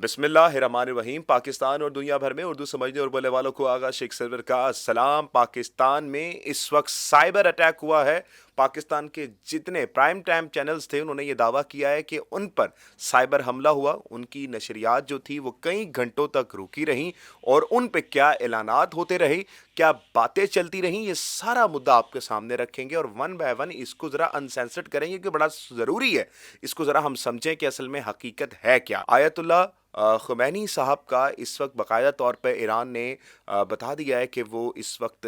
बिस्मिल्लाहिर्रहमानिर्रहीम। पाकिस्तान और दुनिया भर में उर्दू समझने और बोलने वालों को आगा शेख सरवर का सलाम। पाकिस्तान में इस वक्त साइबर अटैक हुआ है। पाकिस्तान के जितने प्राइम टाइम चैनल्स थे उन्होंने ये दावा किया है कि उन पर साइबर हमला हुआ। उनकी नशरियात जो थी वो कई घंटों तक रुकी रहीं और उन पे क्या ऐलानात होते रहे, क्या बातें चलती रहीं, ये सारा मुद्दा आपके सामने रखेंगे और वन बाय वन इसको ज़रा अनसेंसर्ड करेंगे कि बड़ा ज़रूरी है इसको ज़रा हम समझें कि असल में हकीकत है क्या। आयतुल्लाह ख़ुमैनी साहब का इस वक्त बाकायदा तौर पर ईरान ने बता दिया है कि वो इस वक्त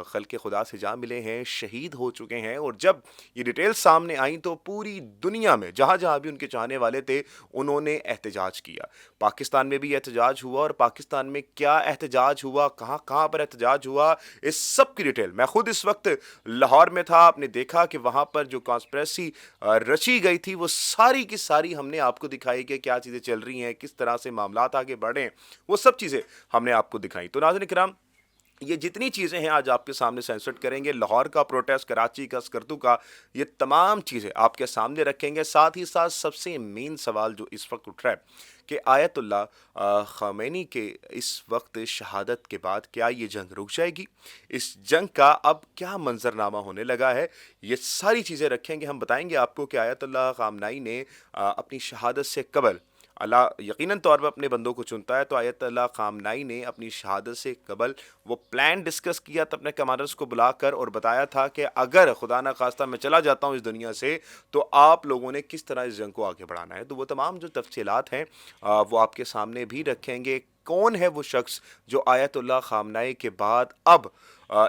खल्क़े खुदा से जा मिले हैं, शहीद हो चुके हैं। और जब ये डिटेल्स सामने आई तो पूरी दुनिया में जहाँ जहाँ भी उनके चाहने वाले थे उन्होंने एहतजाज किया। पाकिस्तान में भी एहतजाज हुआ और पाकिस्तान में क्या एहतजाज हुआ, कहाँ कहाँ पर एहतजाज हुआ, इस सब की डिटेल मैं खुद इस वक्त लाहौर में था। आपने देखा कि वहाँ पर जो कॉन्स्पिरेसी रची गई थी वो सारी की सारी हमने आपको दिखाई कि क्या चीज़ें चल रही हैं, किस तरह से मामलात आगे बढ़े, वो सब चीज़ें हमने आपको दिखाई। तो नाज़रीन किराम, ये जितनी चीज़ें हैं आज आपके सामने सेंसर्ड करेंगे। लाहौर का प्रोटेस्ट, कराची का, स्कर्दू का, ये तमाम चीज़ें आपके सामने रखेंगे। साथ ही साथ सबसे मेन सवाल जो इस वक्त उठ रहा है कि आयतुल्लाह ख़मैनी के इस वक्त शहादत के बाद क्या ये जंग रुक जाएगी, इस जंग का अब क्या मंजरनामा होने लगा है, ये सारी चीज़ें रखेंगे। हम बताएंगे आपको कि आयतुल्लाह ख़ामनाई ने अपनी शहादत से कबल, अल्लाह यकीनन तौर पर अपने बंदों को चुनता है, तो आयतुल्लाह ख़ामनाई ने अपनी शहादत से कबल वो प्लान डिस्कस किया था अपने कमांडर्स को बुलाकर और बताया था कि अगर खुदा ना खास्ता मैं चला जाता हूँ इस दुनिया से तो आप लोगों ने किस तरह इस जंग को आगे बढ़ाना है। तो वो तमाम जो तफसीलात हैं वो आपके सामने भी रखेंगे। कौन है वो शख्स जो आयतुल्लाह ख़ामनाई के बाद अब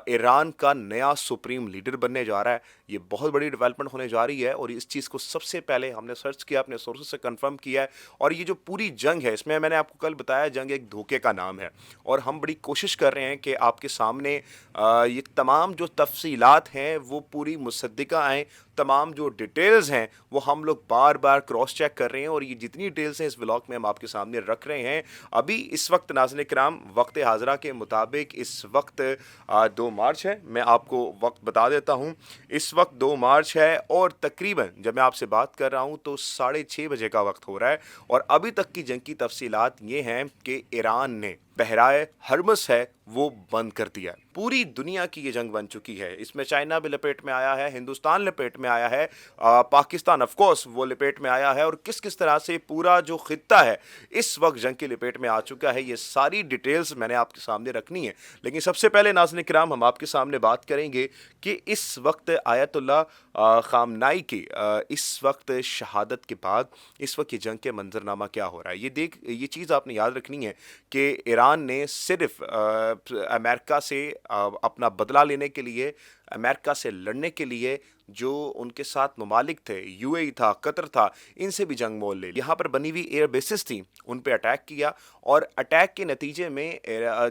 ईरान का नया सुप्रीम लीडर बनने जा रहा है। ये बहुत बड़ी डेवलपमेंट होने जा रही है और इस चीज़ को सबसे पहले हमने सर्च किया, अपने सोर्सेज से कंफर्म किया है। और ये जो पूरी जंग है इसमें मैंने आपको कल बताया जंग एक धोखे का नाम है और हम बड़ी कोशिश कर रहे हैं कि आपके सामने ये तमाम जो तफसीलात हैं वो पूरी मुसद्दिका आएँ, तमाम जो डिटेल्स हैं वो हम लोग बार बार क्रॉस चेक कर रहे हैं और ये जितनी डिटेल्स हैं इस व्लॉग में हम आपके सामने रख रहे हैं। अभी इस वक्त नाज़रीन किराम वक्त हाज़रा के मुताबिक इस वक्त 2 मार्च है। मैं आपको वक्त बता देता हूँ, इस वक्त 2 मार्च है और तकरीबन जब मैं आपसे बात कर रहा हूँ तो 6:30 बजे का वक्त हो रहा है और अभी तक की जंग की तफसीलात ये हैं कि ईरान ने बहराए हरमस है वो बंद कर दिया। पूरी दुनिया की ये जंग बन चुकी है। इसमें चाइना भी लपेट में आया है, हिंदुस्तान लपेट में आया है, पाकिस्तान ऑफ कोर्स वो लपेट में आया है और किस किस तरह से पूरा जो खित्ता है इस वक्त जंग की लपेट में आ चुका है। ये सारी डिटेल्स मैंने आपके सामने रखनी है। लेकिन सबसे पहले नाज़रीन किराम हम आपके सामने बात करेंगे कि इस वक्त आयतुल्लाह ख़ामनाई की इस वक्त शहादत के बाद इस वक्त ये जंग के मंजरनामा क्या हो रहा है। ये चीज़ आपने याद रखनी है कि ईरान ने सिर्फ अमेरिका से अपना बदला लेने के लिए, अमेरिका से लड़ने के लिए जो उनके साथ ममालिक थे, यूएई था, कतर था, इनसे भी जंग मोल ले ली। यहाँ पर बनी हुई एयर बेसिस थी, उन पे अटैक किया और अटैक के नतीजे में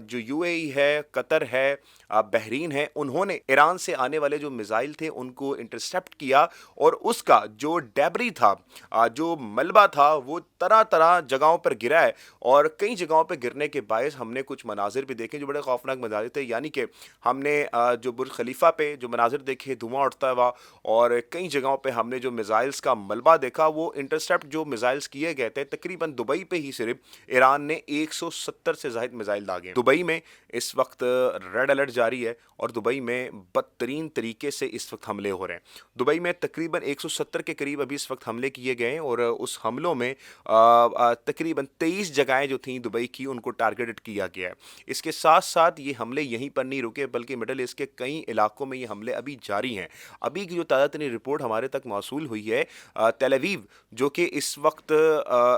जो यूएई है, कतर है, बहरीन है, उन्होंने ईरान से आने वाले जो मिसाइल थे उनको इंटरसेप्ट किया और उसका जो डेबरी था, जो मलबा था, वो तरह तरह जगहों पर गिरा है और कई जगहों पर गिरने के बायस हमने कुछ मनाजिर भी देखे जो बड़े खौफनाक मनाजिर थे। यानी कि हमने जो बुर्ज खलीफा पे जो मनाजिर देखे, धुआं उठता हुआ, और कई जगहों पे हमने जो मिसाइल्स का मलबा देखा, वो इंटरसेप्ट जो मिसाइल्स किए गए थे तकरीबन दुबई पे ही सिर्फ ईरान ने 170 से ज़ायद मिसाइल दागे। दुबई में इस वक्त रेड अलर्ट जारी है और दुबई में बदतरीन तरीके से इस वक्त हमले हो रहे हैं। दुबई में तकरीबन 170 के करीब अभी इस वक्त हमले किए गए हैं और उस हमलों में तकरीबन 23 जगहें जो थी दुबई की उनको टारगेटेड किया गया है। इसके साथ साथ ये हमले यहीं पर नहीं रुके बल्कि मिडल ईस्ट के कई इलाकों में ये हमले अभी जारी हैं। अभी की जो ताज़ा तरीन रिपोर्ट हमारे तक मौसूल हुई है, तेल अवीव जो कि इस वक्त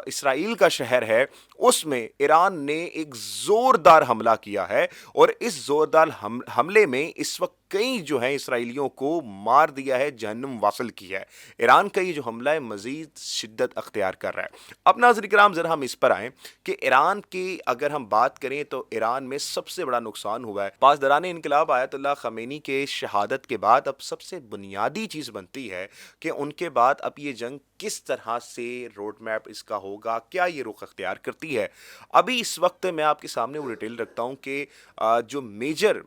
इसराइल का शहर है, उसमें ईरान ने एक ज़ोरदार हमला किया है और इस ज़ोरदार हमले में इस वक्त कई जो है इसराइलियों को मार दिया है, जहन्नुम वासिल किया है। ईरान का ये जो हमला है मज़ीद शिद्दत अख्तियार कर रहा है। अब नाज़रीन किराम ज़रा हम इस पर आएँ कि ईरान की अगर हम बात करें तो ईरान में सबसे बड़ा नुकसान हुआ है। पासदारान इनकलाब आयतुल्लाह ख़मैनी के शहादत के बाद अब सबसे बुनियादी चीज़ बनती है कि उनके बाद अब ये जंग किस तरह से रोड मैप इसका होगा, क्या ये रुख अख्तियार करती है। अभी इस वक्त मैं आपके सामने वो डिटेल रखता हूँ कि जो मेजर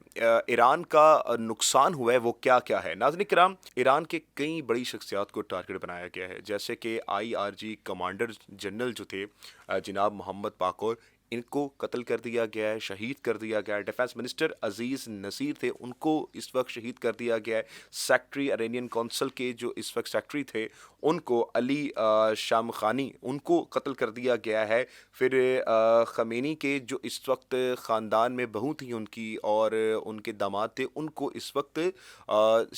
ईरान का नुकसान हुआ है वो क्या क्या है। नाज़रीन किराम, ईरान के कई बड़ी शख्सियात को टारगेट बनाया गया है, जैसे कि IRG कमांडर जनरल जो थे जनाब मोहम्मद बाकोर, इनको कत्ल कर दिया गया है, शहीद कर दिया गया है। डिफेंस मिनिस्टर अजीज़ नसीर थे, उनको इस वक्त शहीद कर दिया गया है। सेक्रेटरी अरेनियन काउंसिल के जो इस वक्त सेक्रेटरी थे, उनको अली शाम खानी, उनको कत्ल कर दिया गया है। फिर खमेनी के जो इस वक्त ख़ानदान में बहू थी उनकी और उनके दामाद थे, उनको इस वक्त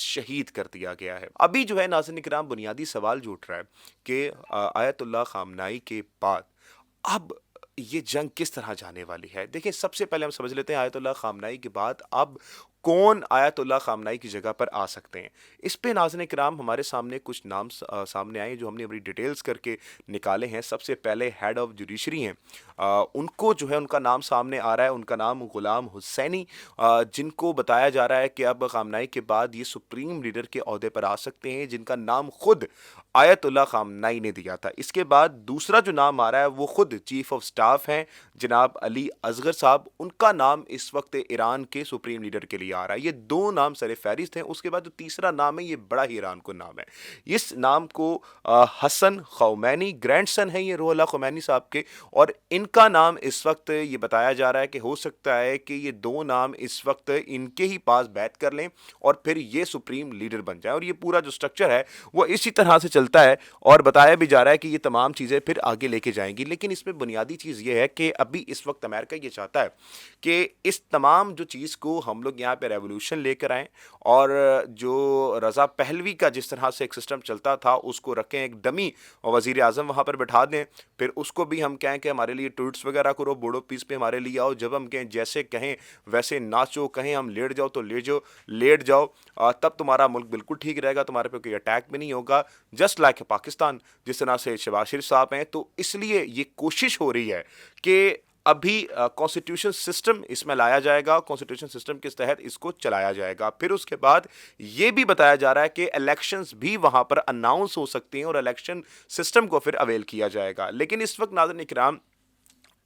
शहीद कर दिया गया है। अभी जो है नाज़रीन किराम, बुनियादी सवाल जो उठ रहा है कि आयतुल्लाह खामनाई के बाद अब ये जंग किस तरह जाने वाली है। देखिए, सबसे पहले हम समझ लेते हैं आयतुल्लाह खामनाई के बाद अब कौन आयतुल्लाह खामनाई की जगह पर आ सकते हैं। इस पे नाज़रीन किराम हमारे सामने कुछ नाम सामने आए जो हमने बड़ी डिटेल्स करके निकाले हैं। सबसे पहले हेड ऑफ जुडिशरी हैं, उनको जो है उनका नाम सामने आ रहा है, उनका नाम गुलाम हुसैनी, जिनको बताया जा रहा है कि अब खामनाई के बाद ये सुप्रीम लीडर के ओहदे पर आ सकते हैं, जिनका नाम खुद आयतुल्लाह खामनाई ने दिया था। इसके बाद दूसरा जो नाम आ रहा है वो खुद चीफ ऑफ स्टाफ हैं जनाब अली असगर साहब, उनका नाम इस वक्त ईरान के सुप्रीम लीडर के लिए आ रहा है। ये दो नाम सर फहरिस्त हैं। उसके बाद जो तीसरा नाम है ये बड़ा ही ईरान को नाम है। इस नाम को हसन खौमैनी, ग्रैंडसन है ये रुहुल्लाह खौमैनी साहब के, और इनका नाम इस वक्त ये बताया जा रहा है कि हो सकता है कि ये दो नाम इस वक्त इनके ही पास बैठ कर लें और फिर ये सुप्रीम लीडर बन जाए। और ये पूरा जो स्ट्रक्चर है वो इसी तरह से चलता है और बताया भी जा रहा है कि ये तमाम चीज़ें फिर आगे लेके जाएंगी। लेकिन इसमें बुनियादी चीज़ ये है कि अभी इस वक्त अमेरिका ये चाहता है कि इस तमाम जो चीज़ को हम लोग यहाँ पे रेवोल्यूशन लेकर आएँ और जो रज़ा पहलवी का जिस तरह से एक सिस्टम चलता था उसको रखें, एक डमी वज़ीर आज़म वहाँ पर बैठा दें, फिर उसको भी हम कहें कि हमारे लिए ट्वीट्स वगैरह करो, बोडो पीस पे हमारे लिए आओ, जब हम कहें जैसे कहें वैसे नाचो, कहें हम लेट जाओ तो लेट जाओ, तब तुम्हारा मुल्क बिल्कुल ठीक रहेगा, तुम्हारे पे कोई अटैक भी नहीं होगा, जस्ट लाइक पाकिस्तान जिस तरह से शहबाज शरीफ साहब हैं। तो इसलिए ये कोशिश हो रही है कि अभी कॉन्स्टिट्यूशन सिस्टम इसमें लाया जाएगा, कॉन्स्टिट्यूशन सिस्टम के तहत इसको चलाया जाएगा। फिर उसके बाद ये भी बताया जा रहा है कि इलेक्शंस भी वहाँ पर अनाउंस हो सकती हैं और इलेक्शन सिस्टम को फिर अवेल किया जाएगा। लेकिन इस वक्त नाज़रीन इकराम,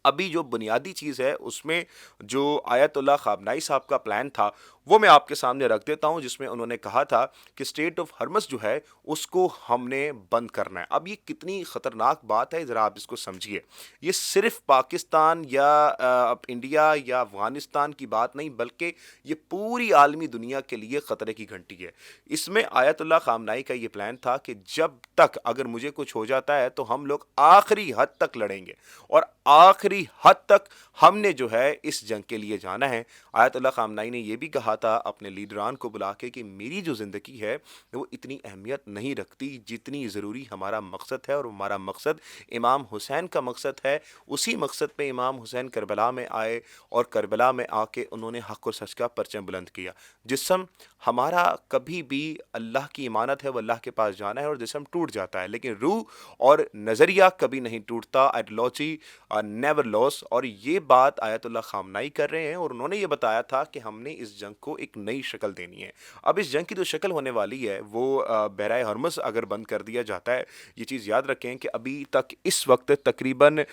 अभी जो बुनियादी चीज़ है उसमें जो आयतुल्लाह खामनाई साहब का प्लान था वो मैं आपके सामने रख देता हूं, जिसमें उन्होंने कहा था कि स्टेट ऑफ हर्मस जो है उसको हमने बंद करना है। अब ये कितनी ख़तरनाक बात है, ज़रा आप इसको समझिए। ये सिर्फ पाकिस्तान या इंडिया या अफ़गानिस्तान की बात नहीं, बल्कि ये पूरी आलमी दुनिया के लिए ख़तरे की घंटी है। इसमें आयतुल्लाह खामनाई का ये प्लान था कि जब तक अगर मुझे कुछ हो जाता है तो हम लोग आखिरी हद तक लड़ेंगे और आखिरी हद तक हमने जो है इस जंग के लिए जाना है। आयतुल्लाह खामनाई ने यह भी कहा था अपने लीडरान को बुला के कि मेरी जो ज़िंदगी है वो इतनी अहमियत नहीं रखती जितनी ज़रूरी हमारा मकसद है, और हमारा मकसद इमाम हुसैन का मकसद है। उसी मकसद पे इमाम हुसैन करबला में आए और करबला में आके उन्होंने हक़ और सच का परचम बुलंद किया। जिस्म हमारा कभी भी अल्लाह की इमानत है, वो अल्लाह के पास जाना है और जिस्म टूट जाता है, लेकिन रूह और नज़रिया कभी नहीं टूटता। Ideology never loss. और ये बात आयतुल्लाह खामनाई कर रहे हैं और उन्होंने ये बताया था कि हमने इस जंग को एक नई शक्ल देनी है। अब इस जंग की जो शक्ल होने वाली है वो बहराए हरमुज़ अगर बंद कर दिया जाता है, ये चीज़ याद रखें कि अभी तक इस वक्त तकरीबन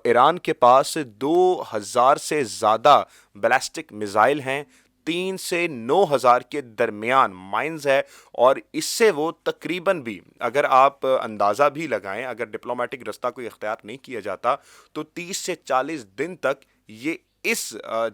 ईरान के पास 2000 से ज़्यादा बैलिस्टिक मिसाइल हैं, 3 से 9,000 के दरमियान माइंस है, और इससे वो तकरीबन भी अगर आप अंदाज़ा भी लगाएं, अगर डिप्लोमेटिक रास्ता कोई इख्तियार नहीं किया जाता तो 30 से 40 दिन तक ये इस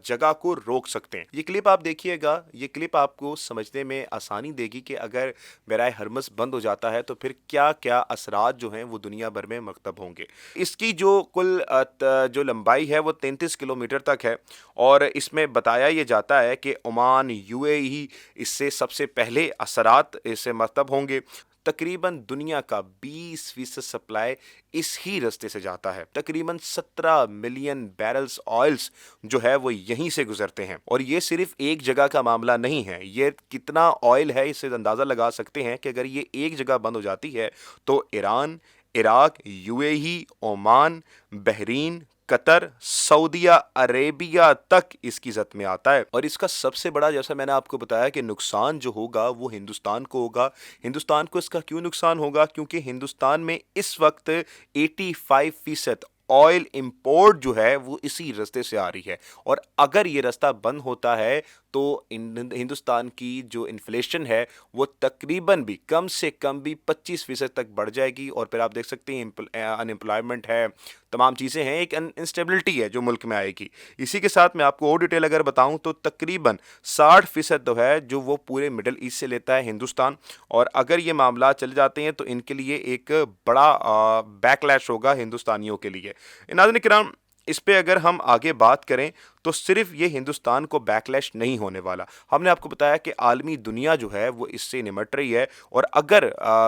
जगह को रोक सकते हैं। ये क्लिप आप देखिएगा, ये क्लिप आपको समझने में आसानी देगी कि अगर बहराए हरमुज़ बंद हो जाता है तो फिर क्या क्या असरात जो हैं वो दुनिया भर में मकतब होंगे। इसकी जो कुल जो लंबाई है वो 33 किलोमीटर तक है, और इसमें बताया ये जाता है कि ओमान, UAE इससे सबसे पहले असरात इससे मरतब होंगे। तकरीबन दुनिया का 20% सप्लाई इस ही रास्ते से जाता है। तकरीबन 17 मिलियन बैरल्स ऑयल्स जो है वो यहीं से गुजरते हैं, और ये सिर्फ एक जगह का मामला नहीं है। ये कितना ऑयल है इससे अंदाज़ा लगा सकते हैं कि अगर ये एक जगह बंद हो जाती है तो Iran, Iraq, UAE, Oman, Bahrain, Qatar, सऊदिया अरेबिया तक इसकी जद में आता है। और इसका सबसे बड़ा, जैसा मैंने आपको बताया कि नुकसान जो होगा वो हिंदुस्तान को होगा। हिंदुस्तान को इसका क्यों नुकसान होगा? क्योंकि हिंदुस्तान में इस वक्त 85% ऑयल इंपोर्ट जो है वो इसी रास्ते से आ रही है, और अगर ये रास्ता बंद होता है तो हिंदुस्तान की जो इन्फ्लेशन है वो तकरीबन भी कम से कम भी 25% तक बढ़ जाएगी। और फिर आप देख सकते हैं अनएम्प्लॉयमेंट है, तमाम चीज़ें हैं, एक इंस्टेबिलिटी है जो मुल्क में आएगी। इसी के साथ मैं आपको और डिटेल अगर बताऊं तो तकरीबन 60% जो है जो वो पूरे मिडल ईस्ट से लेता है हिंदुस्तान, और अगर ये मामला चल जाते हैं तो इनके लिए एक बड़ा बैकलैश होगा हिंदुस्तानियों के लिए। नाज़रीन किराम, इस पे अगर हम आगे बात करें तो सिर्फ ये हिंदुस्तान को बैकलैश नहीं होने वाला। हमने आपको बताया कि आलमी दुनिया जो है वो इससे निमट रही है, और अगर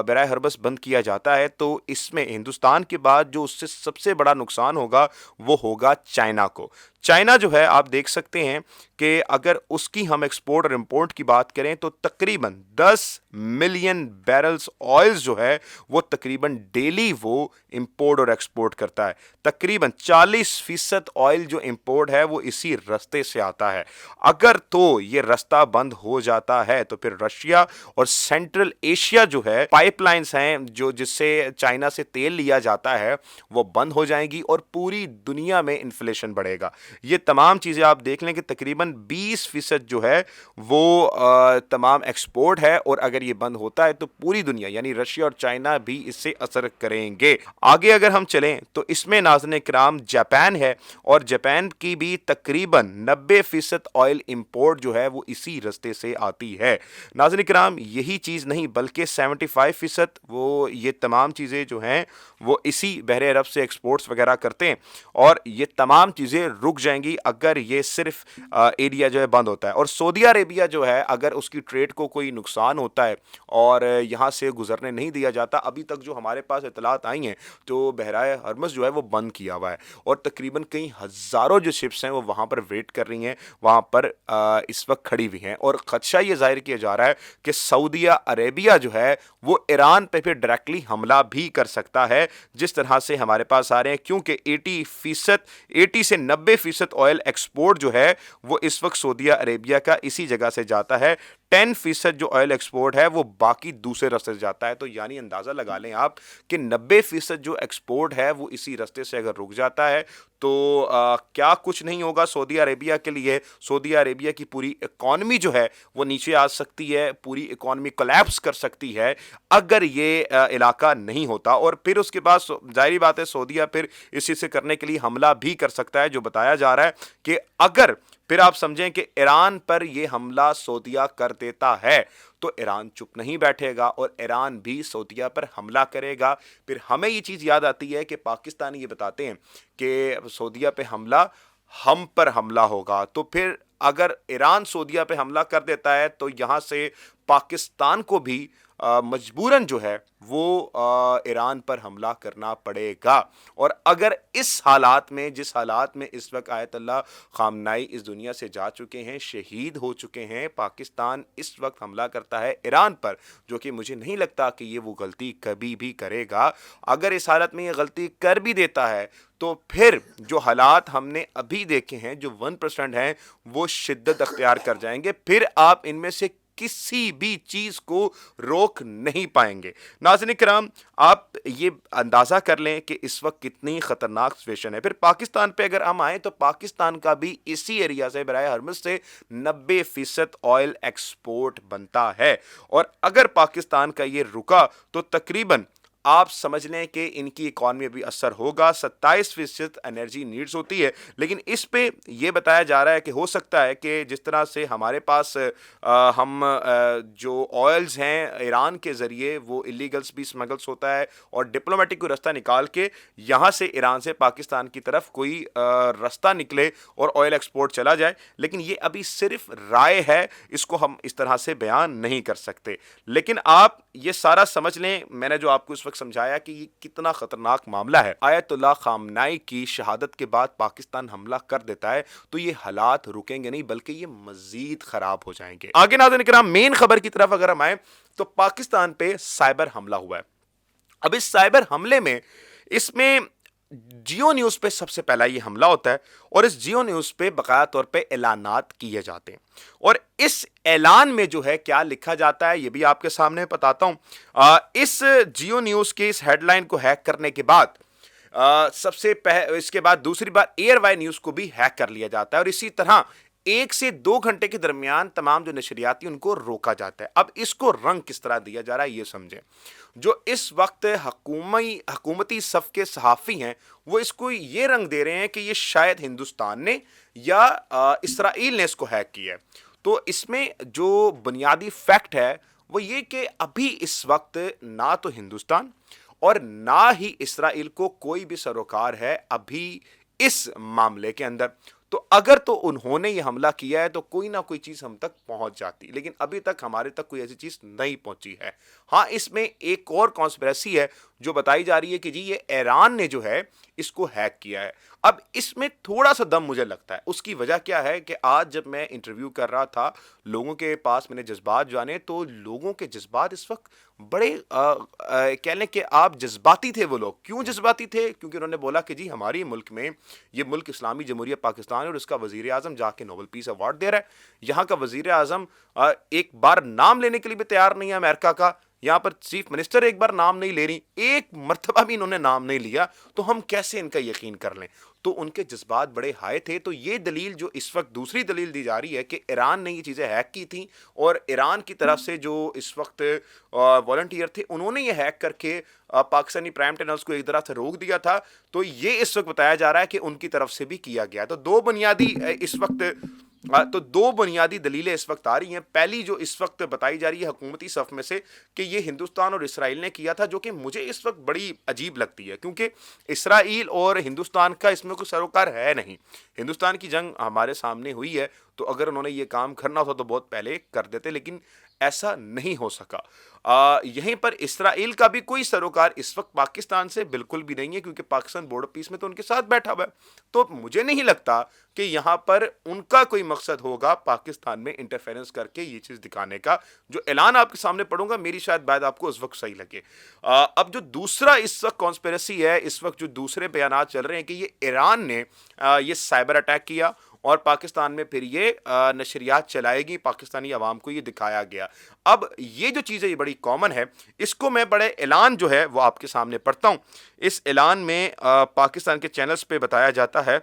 बराए हरबस बंद किया जाता है तो इसमें हिंदुस्तान के बाद जो उससे सबसे बड़ा नुकसान होगा वो होगा चाइना को। चाइना जो है आप देख सकते हैं कि अगर उसकी हम एक्सपोर्ट और इंपोर्ट की बात करें तो तकरीबन 10 मिलियन बैरल्स ऑयल्स जो है वो तकरीबन डेली वो इंपोर्ट और एक्सपोर्ट करता है। तकरीबन 40% ऑयल जो इंपोर्ट है वो इसी रास्ते से आता है। अगर तो ये रास्ता बंद हो जाता है तो फिर रशिया और सेंट्रल एशिया जो है पाइपलाइंस हैं जो जिससे चाइना से तेल लिया जाता है वो बंद हो जाएंगी और पूरी दुनिया में इन्फ्लेशन बढ़ेगा। ये तमाम चीज़ें आप देख लें कि तकरीबन 20% जो है वो तमाम एक्सपोर्ट है, और अगर ये बंद होता है तो पूरी दुनिया यानी रशिया और चाइना भी इससे असर करेंगे। आगे अगर हम चलें तो इसमें नाज़रीन किराम जापान है, और जापान की भी तकरीबन 90% ऑयल इंपोर्ट जो है वो इसी रास्ते से आती है। नाज़रीन किराम, यही चीज़ नहीं बल्कि 75% वो ये तमाम चीज़ें जो हैं वो इसी बहरे अरब से एक्सपोर्ट्स वगैरह करते हैं, और ये तमाम चीज़ें रुक जाएंगी अगर ये सिर्फ एरिया जो है बंद होता है। और सऊदी अरेबिया जो है अगर उसकी ट्रेड को कोई नुकसान होता है और यहाँ से गुजरने नहीं दिया जाता, अभी तक जो हमारे पास इतलात आई हैं तो बहराए हरमस जो है वो बंद किया हुआ है, और तकरीबन कई हज़ारों जो शिप्स हैं वो वहाँ पर वेट कर रही हैं, वहाँ पर इस वक्त खड़ी हुई हैं, और ख़दशा ये जाहिर किया जा रहा है कि सऊदी अरेबिया जो है वो ईरान पे फिर डायरेक्टली हमला भी कर सकता है, जिस तरह से हमारे पास आ रहे हैं, क्योंकि 80 से 90% ऑयल एक्सपोर्ट जो है वो इस वक्त सऊदी अरेबिया का इसी जगह से जाता है। 10% जो ऑयल एक्सपोर्ट है वो बाकी दूसरे रास्ते से जाता है। तो यानी अंदाज़ा लगा लें आप कि 90% जो एक्सपोर्ट है वो इसी रास्ते से अगर रुक जाता है तो क्या कुछ नहीं होगा सऊदी अरेबिया के लिए। सऊदी अरेबिया की पूरी इकॉनमी जो है वो नीचे आ सकती है, पूरी इकॉनमी कोलैप्स कर सकती है अगर ये इलाका नहीं होता, और फिर उसके बाद जाहिर बात है सऊदीया फिर इस चीज़ से करने के लिए हमला भी कर सकता है। जो बताया जा रहा है कि अगर फिर आप समझें कि ईरान पर यह हमला सऊदीया कर देता है तो ईरान चुप नहीं बैठेगा और ईरान भी सऊदीया पर हमला करेगा। फिर हमें ये चीज़ याद आती है कि पाकिस्तानी ये बताते हैं कि सऊदीया पे हमला हम पर हमला होगा, तो फिर अगर ईरान सऊदीया पे हमला कर देता है तो यहाँ से पाकिस्तान को भी मजबूरन जो है वो ईरान पर हमला करना पड़ेगा। और अगर इस हालात में, जिस हालात में इस वक्त आयतुल्लाह खामनाई इस दुनिया से जा चुके हैं, शहीद हो चुके हैं, पाकिस्तान इस वक्त हमला करता है ईरान पर, जो कि मुझे नहीं लगता कि ये वो गलती कभी भी करेगा। अगर इस हालत में ये गलती कर भी देता है तो फिर जो हालात हमने अभी देखे हैं, जो 1% हैं, वो शिद्दत अख्तियार कर जाएंगे। फिर आप इनमें से किसी भी चीज को रोक नहीं पाएंगे। नाज़रीन किराम, आप ये अंदाजा कर लें कि इस वक्त कितनी खतरनाक सिचुएशन है। फिर पाकिस्तान पे अगर हम आए तो पाकिस्तान का भी इसी एरिया से बराए हरमुज़ से 90% ऑयल एक्सपोर्ट बनता है, और अगर पाकिस्तान का ये रुका तो तकरीबन आप समझ लें कि इनकी इकॉनमी भी असर होगा। 27% एनर्जी नीड्स होती है, लेकिन इस पे ये बताया जा रहा है कि हो सकता है कि जिस तरह से हमारे पास हम जो ऑयल्स हैं ईरान के ज़रिए वो इलीगल्स भी स्मगल्स होता है, और डिप्लोमेटिक कोई रास्ता निकाल के यहाँ से ईरान से पाकिस्तान की तरफ कोई रास्ता निकले और ऑयल एक्सपोर्ट चला जाए। लेकिन ये अभी सिर्फ राय है, इसको हम इस तरह से बयान नहीं कर सकते। लेकिन आप ये सारा समझ लें, मैंने जो आपको इस वक्त समझाया कि ये कितना खतरनाक मामला है। आयतुल्लाह खामनाई की शहादत के बाद पाकिस्तान हमला कर देता है तो ये हालात रुकेंगे नहीं बल्कि ये मजीद खराब हो जाएंगे। आगे नाज़रीन किराम, मेन खबर की तरफ अगर हम आए तो पाकिस्तान पे साइबर हमला हुआ है। अब इस साइबर हमले में इसमें जियो न्यूज़ पे सबसे पहला ये हमला होता है, और इस जियो न्यूज़ पे बकाया तौर पे ऐलानात किए जाते हैं, और इस ऐलान में जो है क्या लिखा जाता है ये भी आपके सामने बताता हूं। इस जियो न्यूज़ के इस हेडलाइन को हैक करने के बाद सबसे इसके बाद दूसरी बार एयर वाई न्यूज को भी हैक कर लिया जाता है और इसी तरह 1 से 2 घंटे के दरमियान तमाम जो नशरियाती उनको रोका जाता है। अब इसको रंग किस तरह दिया जा रहा है ये समझें। जो इस वक्त हकूमती सफ के सहाफ़ी हैं वो इसको ये रंग दे रहे हैं कि ये शायद हिंदुस्तान ने या इसराइल ने इसको हैक किया है। तो इसमें जो बुनियादी फैक्ट है वो ये कि अभी इस वक्त ना तो हिंदुस्तान और ना ही इसराइल को कोई भी सरोकार है अभी इस मामले के अंदर। तो अगर तो उन्होंने ये हमला किया है तो कोई ना कोई चीज हम तक पहुंच जाती, लेकिन अभी तक हमारे तक कोई ऐसी चीज नहीं पहुंची है। हाँ, इसमें एक और कॉन्स्पिरेसी है जो बताई जा रही है कि जी ये ईरान ने जो है इसको हैक किया है। अब इसमें थोड़ा सा दम मुझे लगता है। उसकी वजह क्या है कि आज जब मैं इंटरव्यू कर रहा था लोगों के पास, मैंने जज्बात जाने, तो लोगों के जज्बात इस वक्त बड़े कह लें कि आप जज्बाती थे। वो लोग क्यों जज्बाती थे? क्योंकि उन्होंने बोला कि जी हमारी मुल्क में, ये मुल्क इस्लामी जमहूरिया पाकिस्तान है और उसका वजीर आजम जाके नोबेल पीस अवार्ड दे रहा है। यहाँ का वजीर आजम एक बार नाम लेने के लिए भी तैयार नहीं है अमेरिका का। यहाँ पर चीफ मिनिस्टर एक बार नाम नहीं ले रही, एक मर्तबा भी इन्होंने नाम नहीं लिया, तो हम कैसे इनका यकीन कर लें? तो उनके जज्बात बड़े हाई थे। तो ये दलील जो इस वक्त दूसरी दलील दी जा रही है कि ईरान ने ये चीज़ें हैक की थी और ईरान की तरफ से जो इस वक्त वॉलंटियर थे उन्होंने ये हैक करके पाकिस्तानी प्राइम चैनल्स को एक तरह से रोक दिया था। तो ये इस वक्त बताया जा रहा है कि उनकी तरफ से भी किया गया। तो दो बुनियादी दलीलें इस वक्त आ रही हैं। पहली जो इस वक्त बताई जा रही है हुकूमती सफ में से कि ये हिंदुस्तान और इसराइल ने किया था, जो कि मुझे इस वक्त बड़ी अजीब लगती है क्योंकि इसराइल और हिंदुस्तान का इसमें कोई सरोकार है नहीं। हिंदुस्तान की जंग हमारे सामने हुई है, तो अगर उन्होंने ये काम करना होता तो बहुत पहले कर देते, लेकिन ऐसा नहीं हो सका। यहीं पर इसराइल का भी कोई सरोकार इस वक्त पाकिस्तान से बिल्कुल भी नहीं है क्योंकि पाकिस्तान बोर्ड ऑफ पीस में तो उनके साथ बैठा हुआ है। तो मुझे नहीं लगता कि यहाँ पर उनका कोई मकसद होगा पाकिस्तान में इंटरफेरेंस करके ये चीज़ दिखाने का। जो ऐलान आपके सामने पढ़ूंगा मेरी शायद बात आपको उस वक्त सही लगे। अब जो दूसरा इस वक्त कॉन्स्पिरेसी है, इस वक्त जो दूसरे बयान चल रहे हैं कि ये ईरान ने ये साइबर अटैक किया और पाकिस्तान में फिर ये नशरियात चलाएगी, पाकिस्तानी अवाम को ये दिखाया गया। अब ये जो चीज़ है ये बड़ी कॉमन है। इसको मैं बड़े ऐलान जो है वो आपके सामने पढ़ता हूँ। इस ऐलान में पाकिस्तान के चैनल्स पे बताया जाता है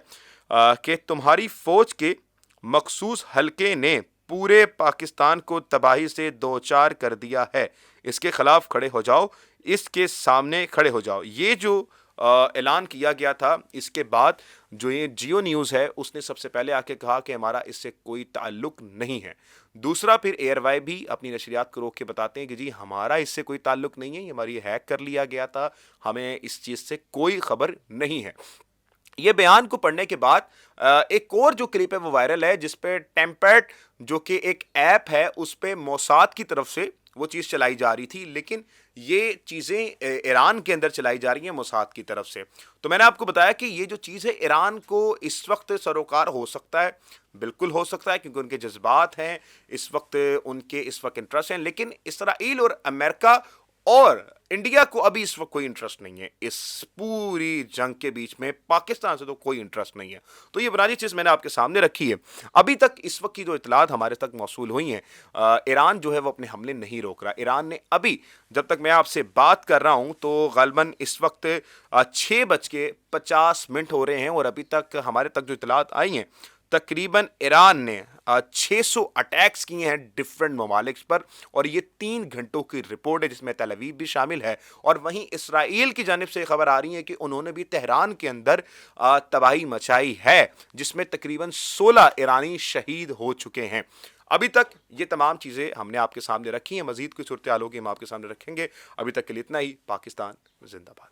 कि तुम्हारी फौज के मखसूस हलके ने पूरे पाकिस्तान को तबाही से दो चार कर दिया है, इसके खिलाफ खड़े हो जाओ, इसके सामने खड़े हो जाओ। ये जो ऐलान किया गया था, इसके बाद जो ये जियो न्यूज़ है उसने सबसे पहले आके कहा कि हमारा इससे कोई ताल्लुक नहीं है। दूसरा फिर एयरवाई भी अपनी नशरियात को रोक के बताते हैं कि जी हमारा इससे कोई ताल्लुक नहीं है, ये हमारी हैक कर लिया गया था, हमें इस चीज़ से कोई खबर नहीं है। ये बयान को पढ़ने के बाद एक और जो क्लिप है वो वायरल है जिसपे टेम्पेट जो कि एक ऐप है उस पे मोसाद की तरफ से वो चीज़ चलाई जा रही थी, लेकिन ये चीज़ें ईरान के अंदर चलाई जा रही हैं मोसाद की तरफ से। तो मैंने आपको बताया कि ये जो चीज़ है ईरान को इस वक्त सरोकार हो सकता है, बिल्कुल हो सकता है क्योंकि उनके जज्बात हैं इस वक्त, उनके इस वक्त इंटरेस्ट हैं, लेकिन इसराइल और अमेरिका और इंडिया को अभी इस वक्त कोई इंटरेस्ट नहीं है। इस पूरी जंग के बीच में पाकिस्तान से तो कोई इंटरेस्ट नहीं है। तो ये बुनियादी चीज़ मैंने आपके सामने रखी है। अभी तक इस वक्त की जो इतलात हमारे तक मौसूल हुई हैं, ईरान जो है वो अपने हमले नहीं रोक रहा। ईरान ने अभी जब तक मैं आपसे बात कर रहा हूं तो गालबन इस वक्त 6:50 हो रहे हैं और अभी तक हमारे तक जो इतलात आई हैं तकरीबन ईरान ने 600 अटैक्स किए हैं डिफरेंट ममालिक पर, और ये 3 घंटों की रिपोर्ट है जिसमें तल अवीव भी शामिल है। और वहीं इसराइल की जानिब से खबर आ रही है कि उन्होंने भी तेहरान के अंदर तबाही मचाई है जिसमें तकरीबन 16 ईरानी शहीद हो चुके हैं। अभी तक ये तमाम चीज़ें हमने आपके सामने रखी हैं। मजीद कोई सूरत हाल होगी हम आपके सामने रखेंगे। अभी तक के लिए इतना ही। पाकिस्तान जिंदाबाद।